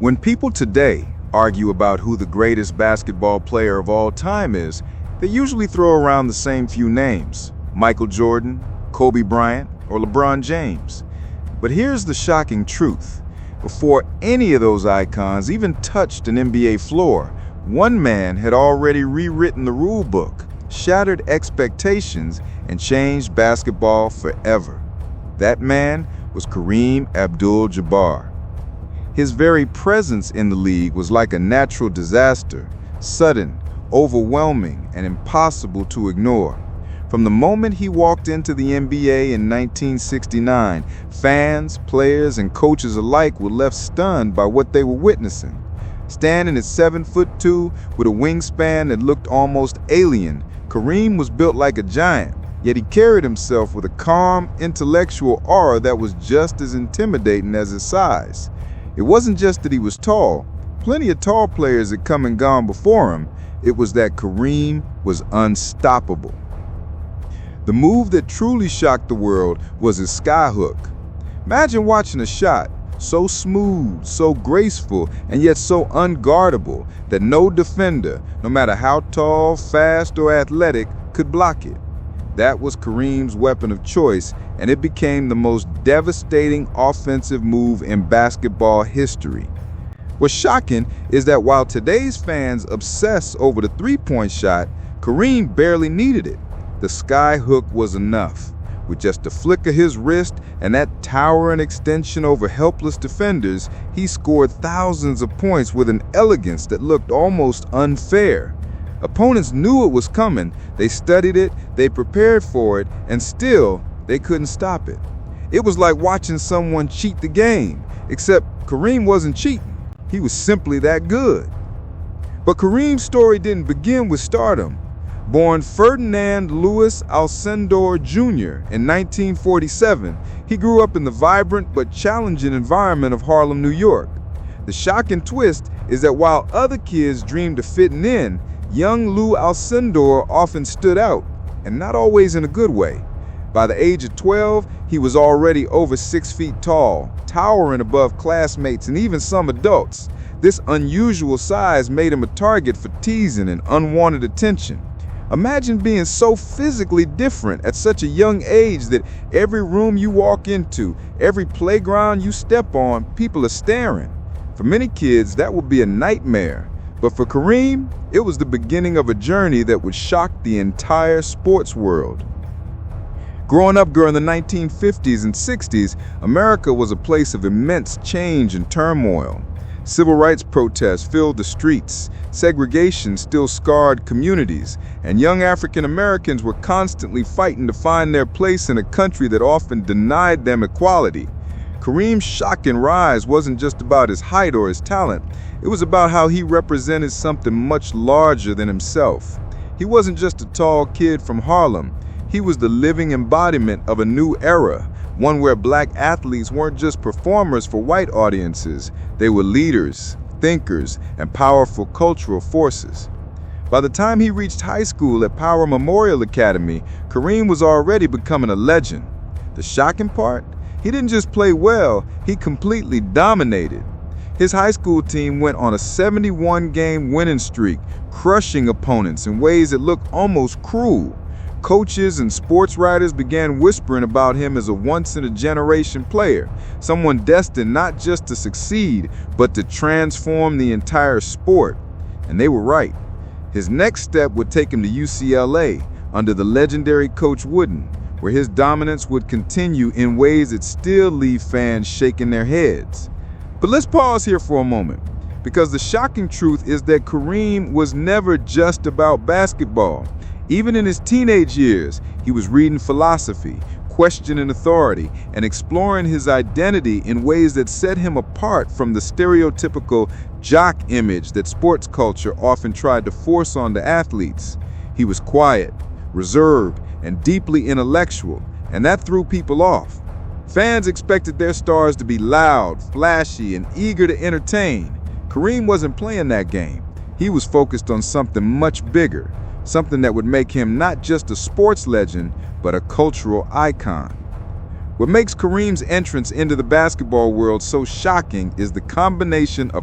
When people today argue about who the greatest basketball player of all time is, they usually throw around the same few names: Michael Jordan, Kobe Bryant, or LeBron James. But here's the shocking truth. Before any of those icons even touched an NBA floor, one man had already rewritten the rule book, shattered expectations, and changed basketball forever. That man was Kareem Abdul-Jabbar. His very presence in the league was like a natural disaster, sudden, overwhelming, and impossible to ignore. From the moment he walked into the NBA in 1969, fans, players, and coaches alike were left stunned by what they were witnessing. Standing at 7'2" with a wingspan that looked almost alien, Kareem was built like a giant, yet he carried himself with a calm, intellectual aura that was just as intimidating as his size. It wasn't just that he was tall. Plenty of tall players had come and gone before him. It was that Kareem was unstoppable. The move that truly shocked the world was his skyhook. Imagine watching a shot so smooth, so graceful, and yet so unguardable that no defender, no matter how tall, fast, or athletic, could block it. That was Kareem's weapon of choice, and it became the most devastating offensive move in basketball history. What's shocking is that while today's fans obsess over the three-point shot, Kareem barely needed it. The skyhook was enough. With just a flick of his wrist and that towering extension over helpless defenders, he scored thousands of points with an elegance that looked almost unfair. Opponents knew it was coming, they studied it, they prepared for it, and still, they couldn't stop it. It was like watching someone cheat the game, except Kareem wasn't cheating. He was simply that good. But Kareem's story didn't begin with stardom. Born Ferdinand Louis Alcindor Jr. in 1947, he grew up in the vibrant but challenging environment of Harlem, New York. The shocking twist is that while other kids dreamed of fitting in, young Lou Alcindor often stood out, and not always in a good way. By the age of 12, he was already over 6 feet tall, towering above classmates and even some adults. This unusual size made him a target for teasing and unwanted attention. Imagine being so physically different at such a young age that every room you walk into, every playground you step on, people are staring. For many kids, that would be a nightmare. But for Kareem, it was the beginning of a journey that would shock the entire sports world. Growing up during the 1950s and 60s, America was a place of immense change and turmoil. Civil rights protests filled the streets, segregation still scarred communities, and young African Americans were constantly fighting to find their place in a country that often denied them equality. Kareem's shocking rise wasn't just about his height or his talent. It was about how he represented something much larger than himself. He wasn't just a tall kid from Harlem. He was the living embodiment of a new era, one where black athletes weren't just performers for white audiences. They were leaders, thinkers, and powerful cultural forces. By the time he reached high school at Power Memorial Academy, Kareem was already becoming a legend. The shocking part? He didn't just play well, he completely dominated. His high school team went on a 71-game winning streak, crushing opponents in ways that looked almost cruel. Coaches and sports writers began whispering about him as a once-in-a-generation player, someone destined not just to succeed, but to transform the entire sport. And they were right. His next step would take him to UCLA under the legendary Coach Wooden, where his dominance would continue in ways that still leave fans shaking their heads. But let's pause here for a moment, because the shocking truth is that Kareem was never just about basketball. Even in his teenage years, he was reading philosophy, questioning authority, and exploring his identity in ways that set him apart from the stereotypical jock image that sports culture often tried to force onto athletes. He was quiet, reserved, and deeply intellectual, and that threw people off. Fans expected their stars to be loud, flashy, and eager to entertain. Kareem wasn't playing that game. He was focused on something much bigger, something that would make him not just a sports legend, but a cultural icon. What makes Kareem's entrance into the basketball world so shocking is the combination of